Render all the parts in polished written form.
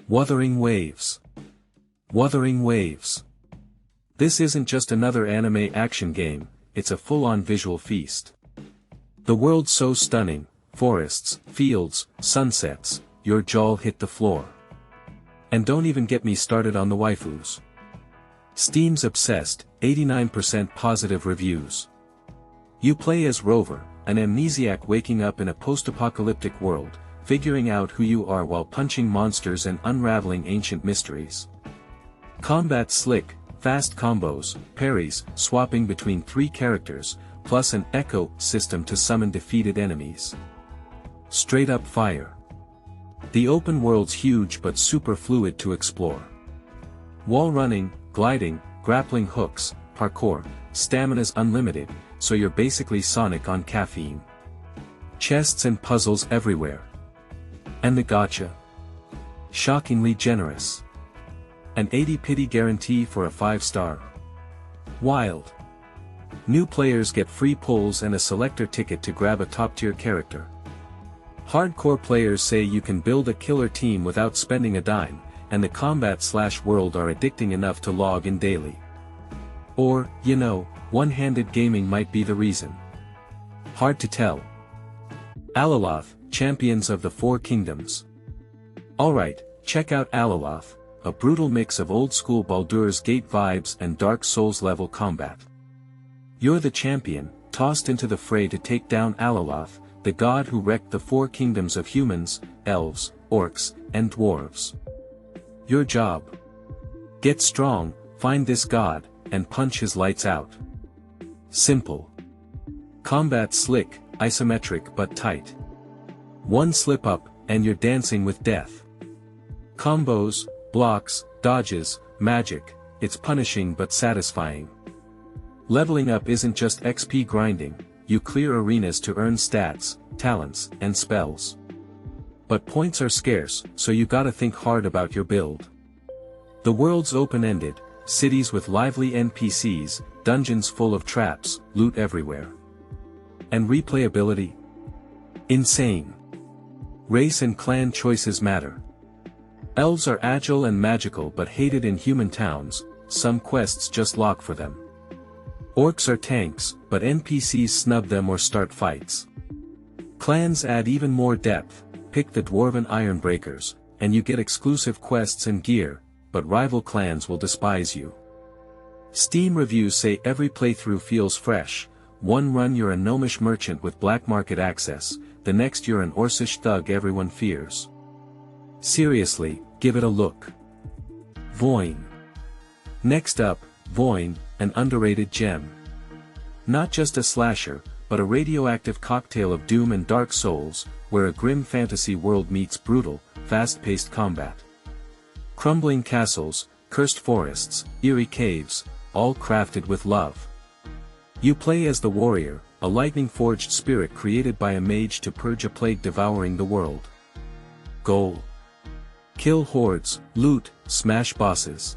Wuthering Waves. Wuthering Waves. This isn't just another anime action game, it's a full-on visual feast. The world's so stunning, forests, fields, sunsets, your jaw hit the floor. And don't even get me started on the waifus. Steam's obsessed, 89% positive reviews. You play as Rover, an amnesiac waking up in a post-apocalyptic world, figuring out who you are while punching monsters and unraveling ancient mysteries. Combat slick, fast combos, parries, swapping between 3 characters, plus an echo system to summon defeated enemies. Straight up fire. The open world's huge but super fluid to explore. Wall running, gliding, grappling hooks, parkour, stamina's unlimited, so you're basically Sonic on caffeine. Chests and puzzles everywhere. And the gacha? Shockingly generous. An 80 pity guarantee for a 5-star. Wild. New players get free pulls and a selector ticket to grab a top-tier character. Hardcore players say you can build a killer team without spending a dime, and the combat/world are addicting enough to log in daily. Or, you know, one-handed gaming might be the reason. Hard to tell. Alaloth, Champions of the Four Kingdoms. Alright, check out Alaloth, a brutal mix of old-school Baldur's Gate vibes and Dark Souls-level combat. You're the champion, tossed into the fray to take down Alaloth, the god who wrecked the 4 kingdoms of humans, elves, orcs, and dwarves. Your job? Get strong, find this god, and punch his lights out. Simple. Combat slick, isometric but tight. One slip up, and you're dancing with death. Combos, blocks, dodges, magic, it's punishing but satisfying. Leveling up isn't just XP grinding, you clear arenas to earn stats, talents, and spells. But points are scarce, so you gotta think hard about your build. The world's open-ended, cities with lively NPCs, dungeons full of traps, loot everywhere. And replayability? Insane. Race and clan choices matter. Elves are agile and magical but hated in human towns, some quests just lock for them. Orcs are tanks, but NPCs snub them or start fights. Clans add even more depth, pick the Dwarven Ironbreakers, and you get exclusive quests and gear, but rival clans will despise you. Steam reviews say every playthrough feels fresh, one run you're a gnomish merchant with black market access, the next you're an Orcish thug everyone fears. Seriously, give it a look. Voin. Next up, Voin, an underrated gem. Not just a slasher, but a radioactive cocktail of Doom and Dark Souls, where a grim fantasy world meets brutal, fast-paced combat. Crumbling castles, cursed forests, eerie caves, all crafted with love. You play as the warrior, a lightning-forged spirit created by a mage to purge a plague devouring the world. Goal: kill hordes, loot, smash bosses.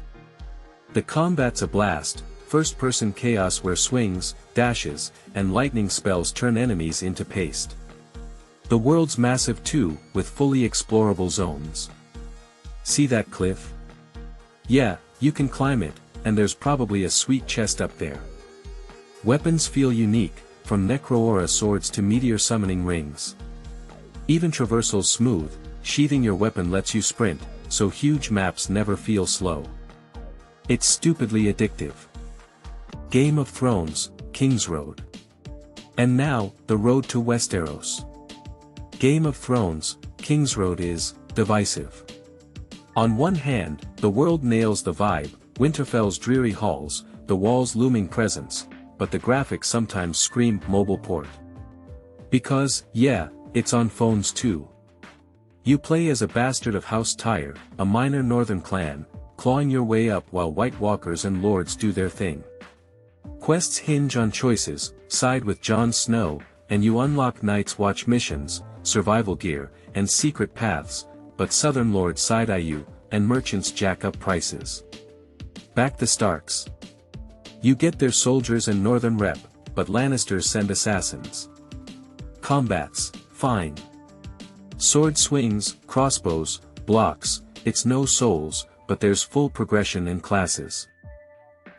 The combat's a blast, first-person chaos where swings, dashes, and lightning spells turn enemies into paste. The world's massive too, with fully explorable zones. See that cliff? Yeah, you can climb it, and there's probably a sweet chest up there. Weapons feel unique, from Necro-Aura swords to meteor summoning rings. Even traversal's smooth, sheathing your weapon lets you sprint, so huge maps never feel slow. It's stupidly addictive. Game of Thrones, Kingsroad. And now, the road to Westeros. Game of Thrones, Kingsroad is divisive. On one hand, the world nails the vibe, Winterfell's dreary halls, the wall's looming presence, but the graphics sometimes scream mobile port. Because, yeah, it's on phones too. You play as a bastard of House Tyre, a minor northern clan, clawing your way up while White Walkers and Lords do their thing. Quests hinge on choices, side with Jon Snow, and you unlock Night's Watch missions, survival gear, and secret paths, but Southern Lords side-eye you, and merchants jack up prices. Back the Starks. You get their soldiers and northern rep, but Lannisters send assassins. Combats, fine. Sword swings, crossbows, blocks, It's no souls, but there's full progression and classes.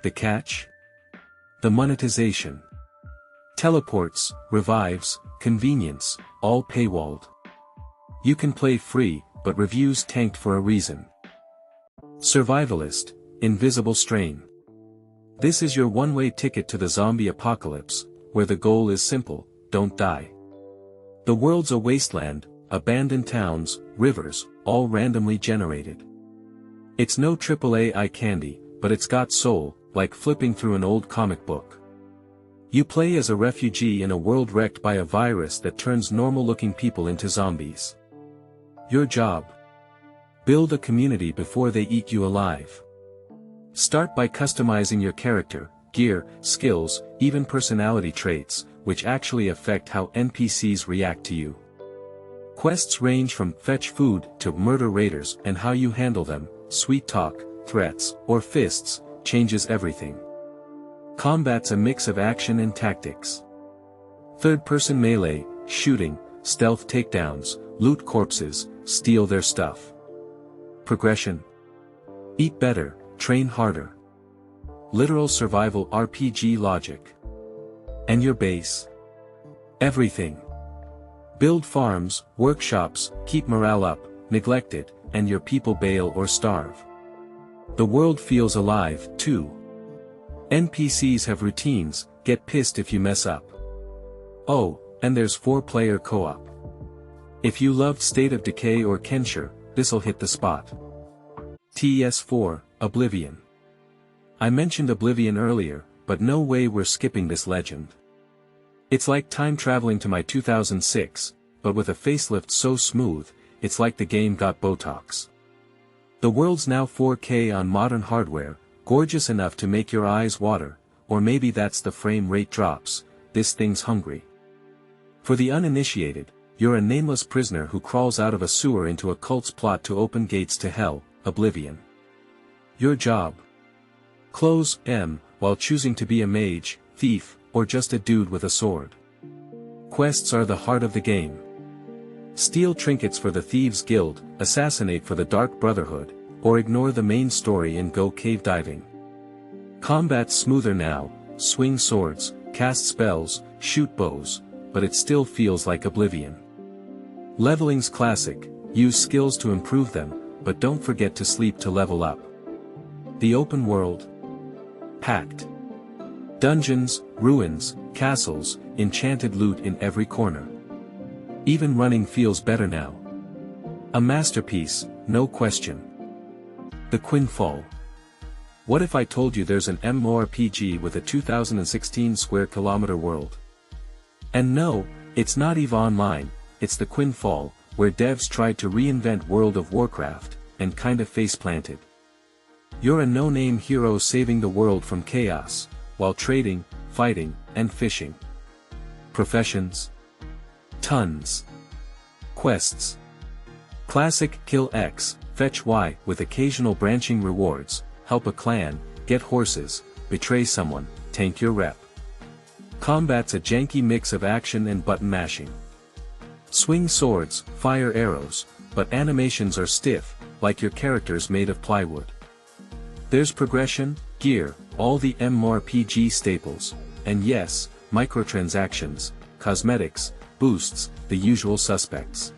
The catch? The monetization. Teleports, revives, convenience, all paywalled. You can play free, but reviews tanked for a reason. Survivalist, Invisible Strain. This is your one-way ticket to the zombie apocalypse, where the goal is simple: don't die. The world's a wasteland, abandoned towns, rivers, all randomly generated. It's no AAA eye candy, but it's got soul, like flipping through an old comic book. You play as a refugee in a world wrecked by a virus that turns normal-looking people into zombies. Your job? Build a community before they eat you alive. Start by customizing your character, gear, skills, even personality traits, which actually affect how NPCs react to you. Quests range from fetch food to murder raiders, and how you handle them, sweet talk, threats, or fists, changes everything. Combat's a mix of action and tactics. Third-person melee, shooting, stealth takedowns, loot corpses, steal their stuff. Progression. Eat better, train harder. Literal survival RPG logic. And your base? Everything. Build farms, workshops, keep morale up, neglect it, and your people bail or starve. The world feels alive, too. NPCs have routines, get pissed if you mess up. Oh, and there's 4-player co-op. If you loved State of Decay or Kenshire, this'll hit the spot. TES4 Oblivion. I mentioned Oblivion earlier, but no way we're skipping this legend. It's like time traveling to my 2006, but with a facelift so smooth, it's like the game got Botox. The world's now 4K on modern hardware, gorgeous enough to make your eyes water, or maybe that's the frame rate drops, this thing's hungry. For the uninitiated, you're a nameless prisoner who crawls out of a sewer into a cult's plot to open gates to hell, Oblivion. Your job? Close M, while choosing to be a mage, thief, or just a dude with a sword. Quests are the heart of the game. Steal trinkets for the Thieves Guild, assassinate for the Dark Brotherhood, or ignore the main story and go cave diving. Combat's smoother now, swing swords, cast spells, shoot bows, but it still feels like Oblivion. Leveling's classic, use skills to improve them, but don't forget to sleep to level up. The open world? Packed. Dungeons, ruins, castles, enchanted loot in every corner. Even running feels better now. A masterpiece, no question. The Quinfall. What if I told you there's an MMORPG with a 2016 square kilometer world? And no, it's not EVE Online, it's the Quinfall, where devs tried to reinvent World of Warcraft, and kinda face-planted. You're a no-name hero saving the world from chaos, while trading, fighting, and fishing. Professions? Tons. Quests. Classic kill X, fetch Y with occasional branching rewards, help a clan, get horses, betray someone, tank your rep. Combat's a janky mix of action and button mashing. Swing swords, fire arrows, but animations are stiff, like your character's made of plywood. There's progression, gear, all the MMORPG staples, and yes, microtransactions, cosmetics, boosts, the usual suspects.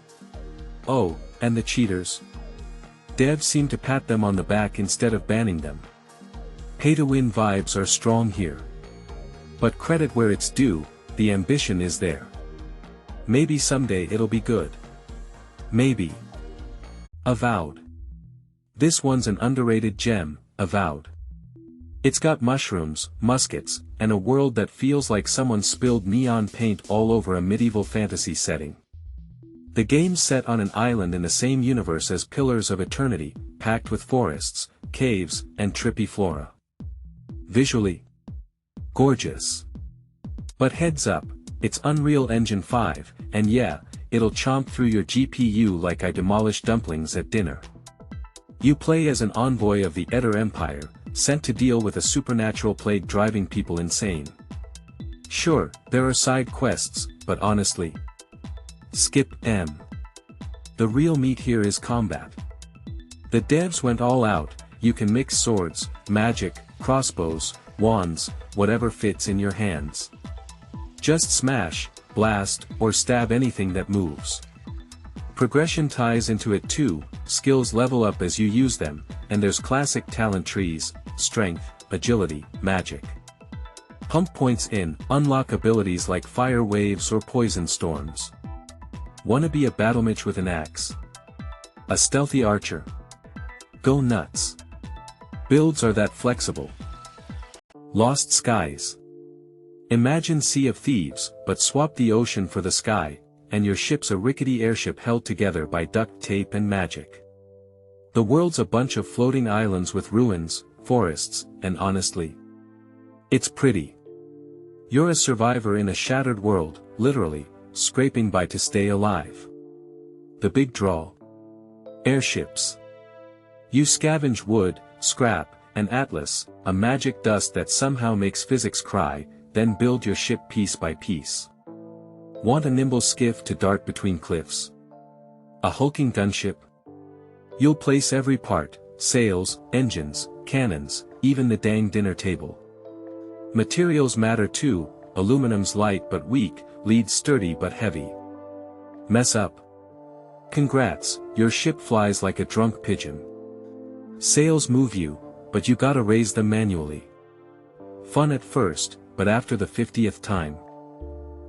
Oh, and the cheaters? Devs seem to pat them on the back instead of banning them. Pay-to-win vibes are strong here. But credit where it's due, the ambition is there. Maybe someday it'll be good. Maybe. Avowed. This one's an underrated gem, Avowed. It's got mushrooms, muskets, and a world that feels like someone spilled neon paint all over a medieval fantasy setting. The game's set on an island in the same universe as Pillars of Eternity, packed with forests, caves, and trippy flora. Visually? Gorgeous. But heads up, it's Unreal Engine 5, and yeah, it'll chomp through your GPU like I demolished dumplings at dinner. You play as an envoy of the Etter Empire, sent to deal with a supernatural plague driving people insane. Sure, there are side quests, but honestly, skip M. The real meat here is combat. The devs went all out. You can mix swords, magic, crossbows, wands, whatever fits in your hands. Just smash, blast, or stab anything that moves. Progression ties into it too, skills level up as you use them, and there's classic talent trees, strength, agility, magic. Pump points in, unlock abilities like fire waves or poison storms. Wanna be a battlemage with an axe? A stealthy archer? Go nuts. Builds are that flexible. Lost skies. Imagine Sea of Thieves, but swap the ocean for the sky, and your ship's a rickety airship held together by duct tape and magic. The world's a bunch of floating islands with ruins, forests, and honestly, it's pretty. You're a survivor in a shattered world, literally, scraping by to stay alive. The big draw. Airships. You scavenge wood, scrap, and atlas, a magic dust that somehow makes physics cry, then build your ship piece by piece. Want a nimble skiff to dart between cliffs? A hulking gunship? You'll place every part, sails, engines, cannons, even the dang dinner table. Materials matter too, aluminum's light but weak, lead's sturdy but heavy. Mess up? Congrats, your ship flies like a drunk pigeon. Sails move you, but you gotta raise them manually. Fun at first, but after the 50th time.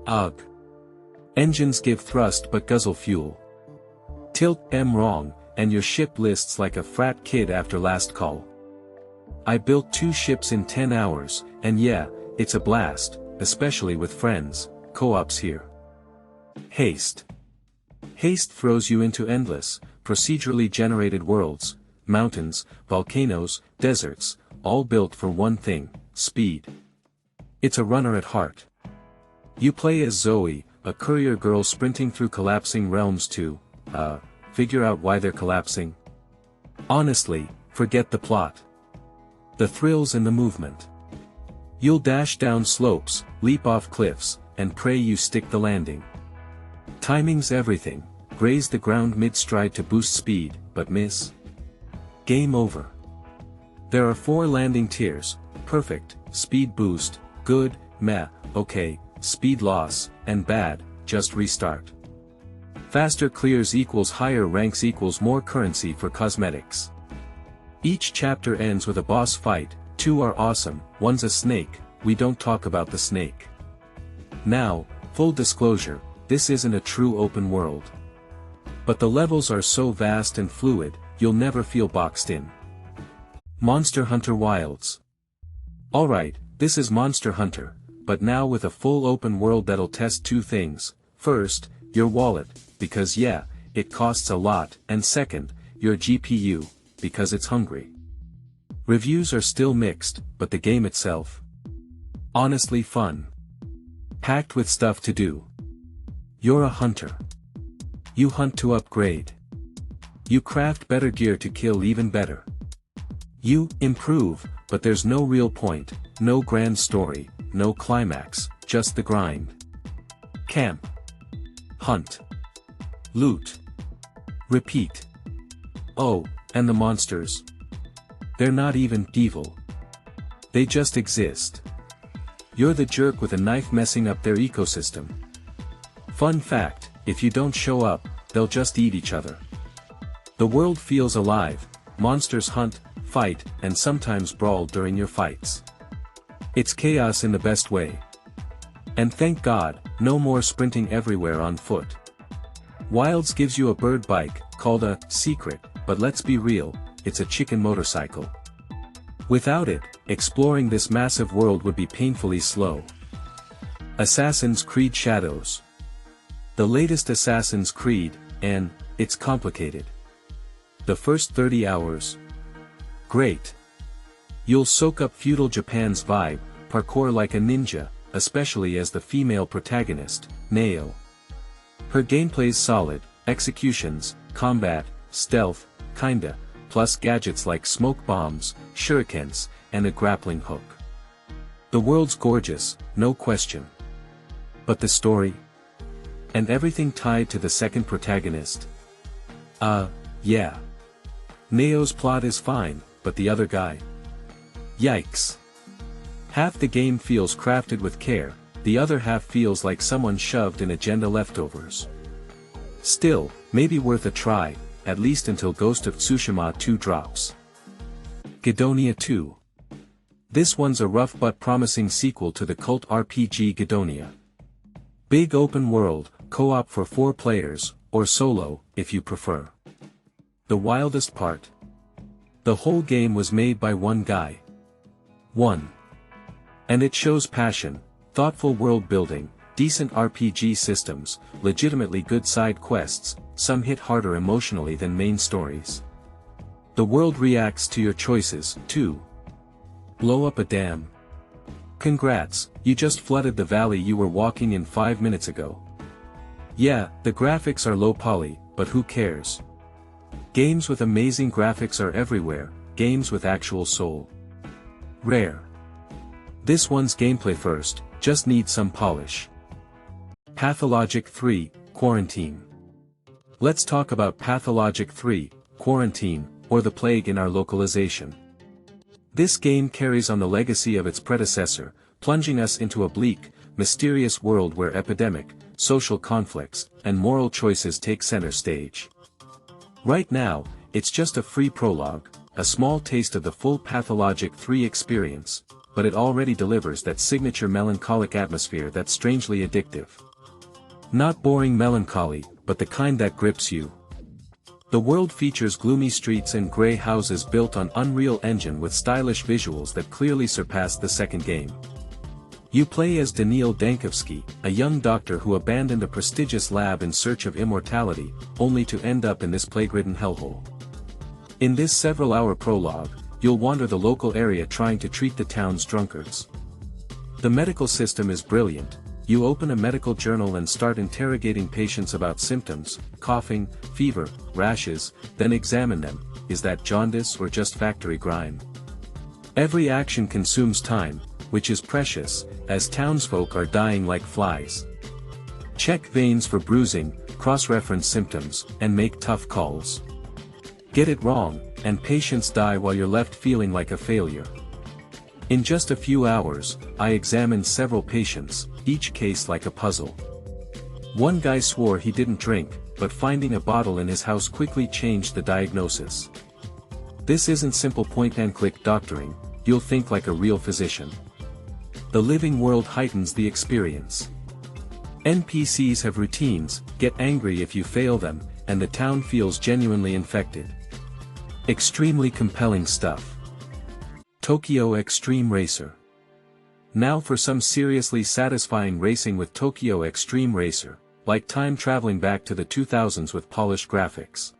Ugh. Engines give thrust but guzzle fuel. Tilt M wrong, and your ship lists like a frat kid after last call. I built 2 ships in 10 hours, and yeah, it's a blast, especially with friends, co-ops here. Haste. Haste throws you into endless, procedurally generated worlds, mountains, volcanoes, deserts, all built for one thing, speed. It's a runner at heart. You play as Zoe, a courier girl sprinting through collapsing realms to, figure out why they're collapsing. Honestly, forget the plot. The thrills in the movement. You'll dash down slopes, leap off cliffs, and pray you stick the landing. Timing's everything, graze the ground mid-stride to boost speed, but miss? Game over. There are 4 landing tiers, perfect, speed boost, good, meh, okay, speed loss, and bad, just restart. Faster clears equals higher ranks equals more currency for cosmetics. Each chapter ends with a boss fight, 2 are awesome, 1's a snake, we don't talk about the snake. Now, full disclosure, this isn't a true open world. But the levels are so vast and fluid, you'll never feel boxed in. Monster Hunter Wilds. Alright, this is Monster Hunter, but now with a full open world that'll test 2 things, first, your wallet, because yeah, it costs a lot, and second, your GPU, because it's hungry. Reviews are still mixed, but the game itself? Honestly fun. Packed with stuff to do. You're a hunter. You hunt to upgrade. You craft better gear to kill even better. You improve, but there's no real point, no grand story, no climax, just the grind. Camp. Hunt. Loot. Repeat. Oh, and the monsters. They're not even evil. They just exist. You're the jerk with a knife messing up their ecosystem. Fun fact, if you don't show up, they'll just eat each other. The world feels alive, monsters hunt, fight, and sometimes brawl during your fights. It's chaos in the best way. And thank God, no more sprinting everywhere on foot. Wilds gives you a bird bike, called a secret, but let's be real, it's a chicken motorcycle. Without it, exploring this massive world would be painfully slow. Assassin's Creed Shadows. The latest Assassin's Creed, and it's complicated. The first 30 hours. Great. You'll soak up feudal Japan's vibe, parkour like a ninja, especially as the female protagonist, Nao. Her gameplay's solid, executions, combat, stealth, kinda, plus gadgets like smoke bombs, shurikens, and a grappling hook. The world's gorgeous, no question. But the story? And everything tied to the second protagonist? Yeah. Neo's plot is fine, but the other guy? Yikes. Half the game feels crafted with care, the other half feels like someone shoved in agenda leftovers. Still, maybe worth a try, at least until Ghost of Tsushima 2 drops. Gedonia 2. This one's a rough but promising sequel to the cult RPG Gedonia. Big open world, co-op for 4 players, or solo, if you prefer. The wildest part? The whole game was made by one guy. And it shows passion, thoughtful world building, decent RPG systems, legitimately good side quests, some hit harder emotionally than main stories. The world reacts to your choices, too. Blow up a dam. Congrats, you just flooded the valley you were walking in 5 minutes ago. Yeah, the graphics are low poly, but who cares? Games with amazing graphics are everywhere, games with actual soul. Rare. This one's gameplay first, just needs some polish. Pathologic 3, Quarantine. Let's talk about Pathologic 3, Quarantine, or the plague in our localization. This game carries on the legacy of its predecessor, plunging us into a bleak, mysterious world where epidemic, social conflicts, and moral choices take center stage. Right now, it's just a free prologue, a small taste of the full Pathologic 3 experience, but it already delivers that signature melancholic atmosphere that's strangely addictive. Not boring melancholy, but the kind that grips you. The world features gloomy streets and grey houses built on Unreal Engine with stylish visuals that clearly surpass the second game. You play as Daniil Dankovsky, a young doctor who abandoned a prestigious lab in search of immortality, only to end up in this plague-ridden hellhole. In this several-hour prologue, you'll wander the local area trying to treat the town's drunkards. The medical system is brilliant. You open a medical journal and start interrogating patients about symptoms, coughing, fever, rashes, then examine them, is that jaundice or just factory grime? Every action consumes time, which is precious, as townsfolk are dying like flies. Check veins for bruising, cross-reference symptoms, and make tough calls. Get it wrong, and patients die while you're left feeling like a failure. In just a few hours, I examined several patients, each case like a puzzle. One guy swore he didn't drink, but finding a bottle in his house quickly changed the diagnosis. This isn't simple point-and-click doctoring, you'll think like a real physician. The living world heightens the experience. NPCs have routines, get angry if you fail them, and the town feels genuinely infected. Extremely compelling stuff. Tokyo Xtreme Racer. Now for some seriously satisfying racing with Tokyo Xtreme Racer, like time traveling back to the 2000s with polished graphics.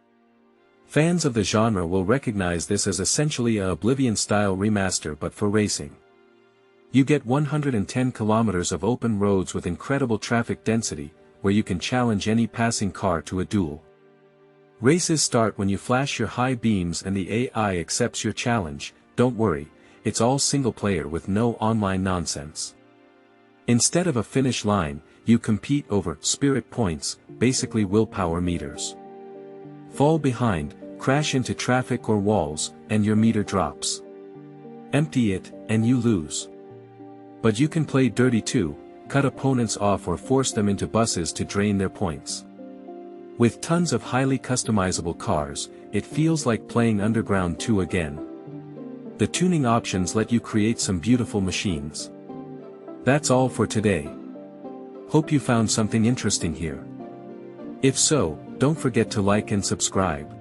Fans of the genre will recognize this as essentially a Oblivion-style remaster but for racing. You get 110 kilometers of open roads with incredible traffic density, where you can challenge any passing car to a duel. Races start when you flash your high beams and the AI accepts your challenge. Don't worry, it's all single-player with no online nonsense. Instead of a finish line, you compete over spirit points, basically willpower meters. Fall behind, crash into traffic or walls, and your meter drops. Empty it, and you lose. But you can play dirty too, cut opponents off or force them into buses to drain their points. With tons of highly customizable cars, it feels like playing Underground 2 again. The tuning options let you create some beautiful machines. That's all for today. Hope you found something interesting here. If so, don't forget to like and subscribe.